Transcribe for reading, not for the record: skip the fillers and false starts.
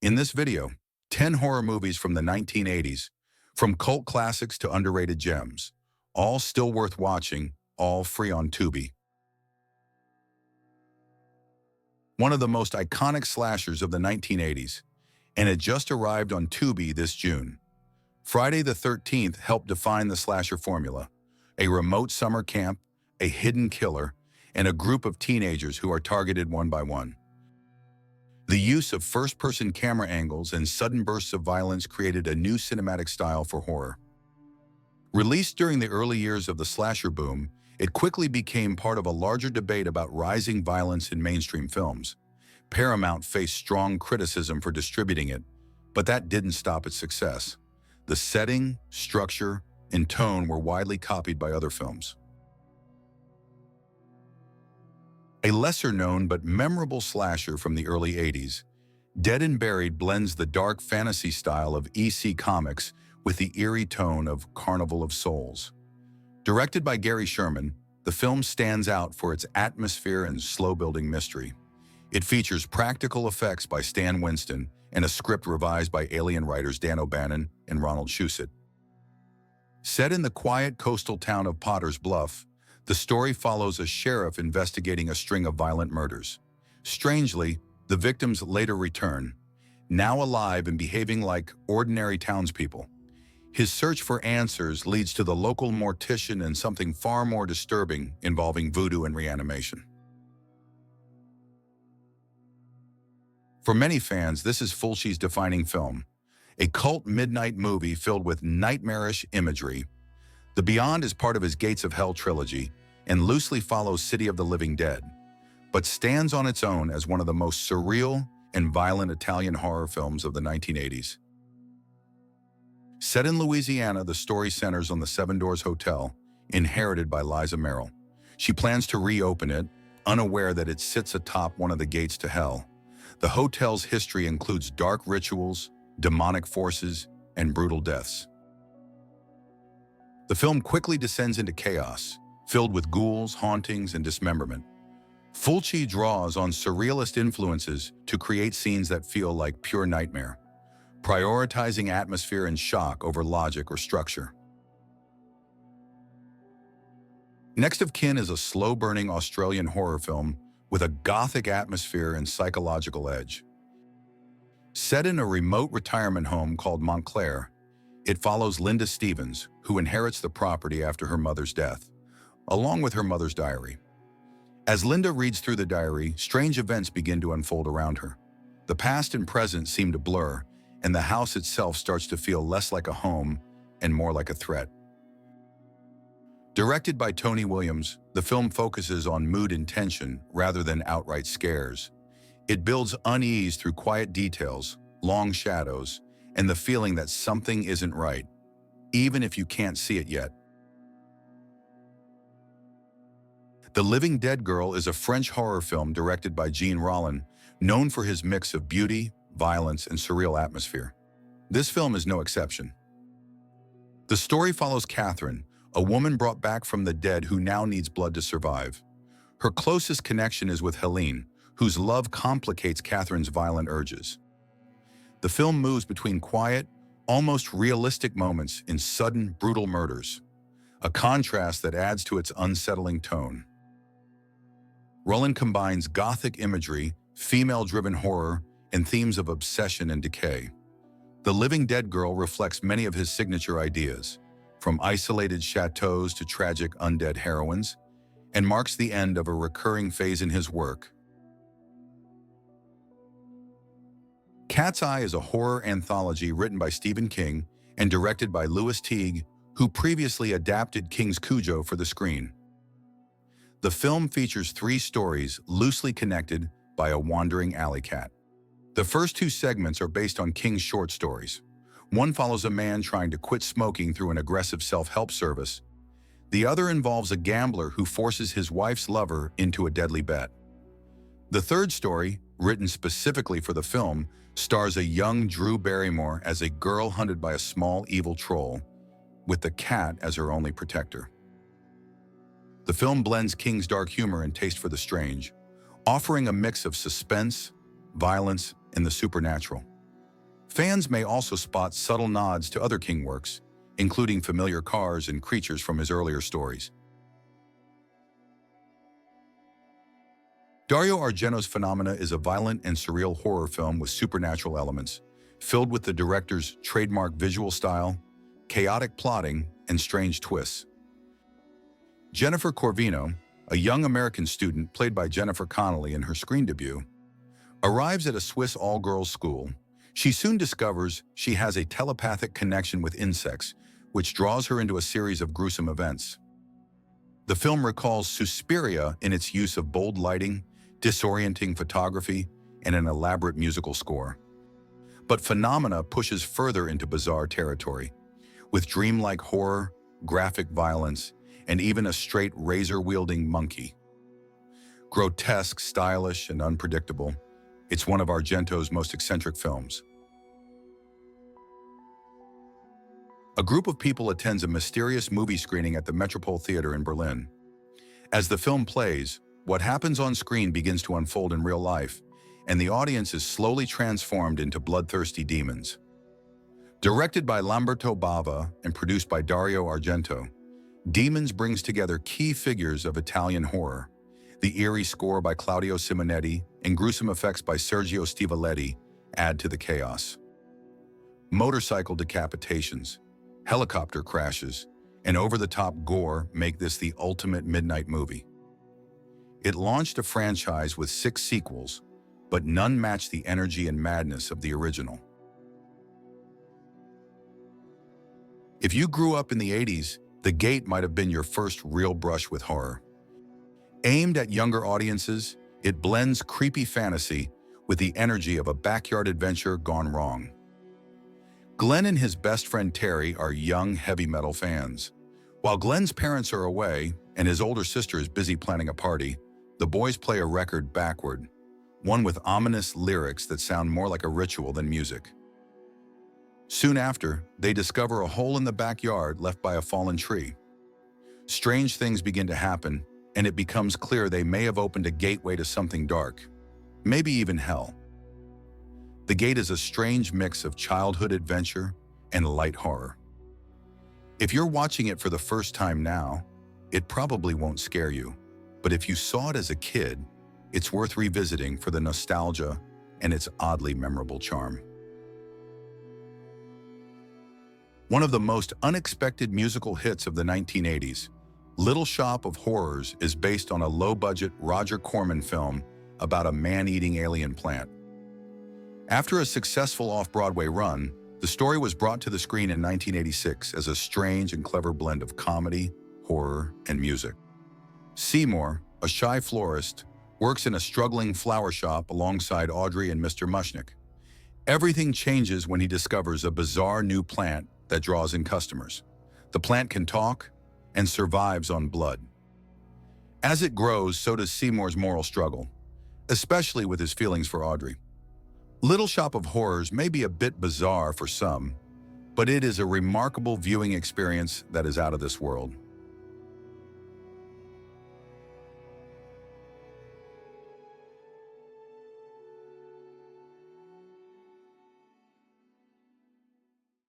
In this video, 10 horror movies from the 1980s, from cult classics to underrated gems, all still worth watching, all free on Tubi. One of the most iconic slashers of the 1980s, and it just arrived on Tubi this June. Friday the 13th helped define the slasher formula: a remote summer camp, a hidden killer, and a group of teenagers who are targeted one by one. The use of first-person camera angles and sudden bursts of violence created a new cinematic style for horror. Released during the early years of the slasher boom, it quickly became part of a larger debate about rising violence in mainstream films. Paramount faced strong criticism for distributing it, but that didn't stop its success. The setting, structure, and tone were widely copied by other films. A lesser-known but memorable slasher from the early 80s, Dead and Buried blends the dark fantasy style of EC Comics with the eerie tone of Carnival of Souls. Directed by Gary Sherman, the film stands out for its atmosphere and slow-building mystery. It features practical effects by Stan Winston and a script revised by Alien writers Dan O'Bannon and Ronald Shusett. Set in the quiet coastal town of Potter's Bluff, the story follows a sheriff investigating a string of violent murders. Strangely, the victims later return, now alive and behaving like ordinary townspeople. His search for answers leads to the local mortician and something far more disturbing involving voodoo and reanimation. For many fans, this is Fulci's defining film, a cult midnight movie filled with nightmarish imagery. The Beyond is part of his Gates of Hell trilogy and loosely follows City of the Living Dead, but stands on its own as one of the most surreal and violent Italian horror films of the 1980s. Set in Louisiana, the story centers on the Seven Doors Hotel, inherited by Liza Merrill. She plans to reopen it, unaware that it sits atop one of the gates to hell. The hotel's history includes dark rituals, demonic forces, and brutal deaths. The film quickly descends into chaos, filled with ghouls, hauntings, and dismemberment. Fulci draws on surrealist influences to create scenes that feel like pure nightmare, prioritizing atmosphere and shock over logic or structure. Next of Kin is a slow-burning Australian horror film with a gothic atmosphere and psychological edge. Set in a remote retirement home called Montclair, it follows Linda Stevens, who inherits the property after her mother's death, along with her mother's diary. As Linda reads through the diary, strange events begin to unfold around her. The past and present seem to blur, and the house itself starts to feel less like a home and more like a threat. Directed by Tony Williams, the film focuses on mood and tension rather than outright scares. It builds unease through quiet details, long shadows, and the feeling that something isn't right, even if you can't see it yet. The Living Dead Girl is a French horror film directed by Jean Rollin, known for his mix of beauty, violence, and surreal atmosphere. This film is no exception. The story follows Catherine, a woman brought back from the dead who now needs blood to survive. Her closest connection is with Helene, whose love complicates Catherine's violent urges. The film moves between quiet, almost realistic moments in sudden, brutal murders, a contrast that adds to its unsettling tone. Rollin combines gothic imagery, female-driven horror, and themes of obsession and decay. The Living Dead Girl reflects many of his signature ideas, from isolated chateaus to tragic undead heroines, and marks the end of a recurring phase in his work. Cat's Eye is a horror anthology written by Stephen King and directed by Louis Teague, who previously adapted King's Cujo for the screen. The film features 3 stories loosely connected by a wandering alley cat. The first 2 segments are based on King's short stories. One follows a man trying to quit smoking through an aggressive self-help service. The other involves a gambler who forces his wife's lover into a deadly bet. The third story, written specifically for the film, stars a young Drew Barrymore as a girl hunted by a small evil troll, with the cat as her only protector. The film blends King's dark humor and taste for the strange, offering a mix of suspense, violence, and the supernatural. Fans may also spot subtle nods to other King works, including familiar cars and creatures from his earlier stories. Dario Argento's Phenomena is a violent and surreal horror film with supernatural elements, filled with the director's trademark visual style, chaotic plotting, and strange twists. Jennifer Corvino, a young American student played by Jennifer Connelly in her screen debut, arrives at a Swiss all-girls school. She soon discovers she has a telepathic connection with insects, which draws her into a series of gruesome events. The film recalls Suspiria in its use of bold lighting, disorienting photography, and an elaborate musical score. But Phenomena pushes further into bizarre territory, with dreamlike horror, graphic violence, and even a straight razor-wielding monkey. Grotesque, stylish, and unpredictable, it's one of Argento's most eccentric films. A group of people attends a mysterious movie screening at the Metropole Theater in Berlin. As the film plays, what happens on screen begins to unfold in real life, and the audience is slowly transformed into bloodthirsty demons. Directed by Lamberto Bava and produced by Dario Argento, Demons brings together key figures of Italian horror. The eerie score by Claudio Simonetti and gruesome effects by Sergio Stivaletti add to the chaos. Motorcycle decapitations, helicopter crashes, and over-the-top gore make this the ultimate midnight movie. It launched a franchise with 6 sequels, but none match the energy and madness of the original. If you grew up in the 80s, The Gate might have been your first real brush with horror. Aimed at younger audiences, it blends creepy fantasy with the energy of a backyard adventure gone wrong. Glenn and his best friend Terry are young heavy metal fans. While Glenn's parents are away and his older sister is busy planning a party, the boys play a record backward, one with ominous lyrics that sound more like a ritual than music. Soon after, they discover a hole in the backyard left by a fallen tree. Strange things begin to happen, and it becomes clear they may have opened a gateway to something dark, maybe even hell. The Gate is a strange mix of childhood adventure and light horror. If you're watching it for the first time now, it probably won't scare you, but if you saw it as a kid, it's worth revisiting for the nostalgia and its oddly memorable charm. One of the most unexpected musical hits of the 1980s, Little Shop of Horrors is based on a low-budget Roger Corman film about a man-eating alien plant. After a successful off-Broadway run, the story was brought to the screen in 1986 as a strange and clever blend of comedy, horror, and music. Seymour, a shy florist, works in a struggling flower shop alongside Audrey and Mr. Mushnick. Everything changes when he discovers a bizarre new plant that draws in customers. The plant can talk and survives on blood. As it grows, so does Seymour's moral struggle, especially with his feelings for Audrey. Little Shop of Horrors may be a bit bizarre for some, but it is a remarkable viewing experience that is out of this world.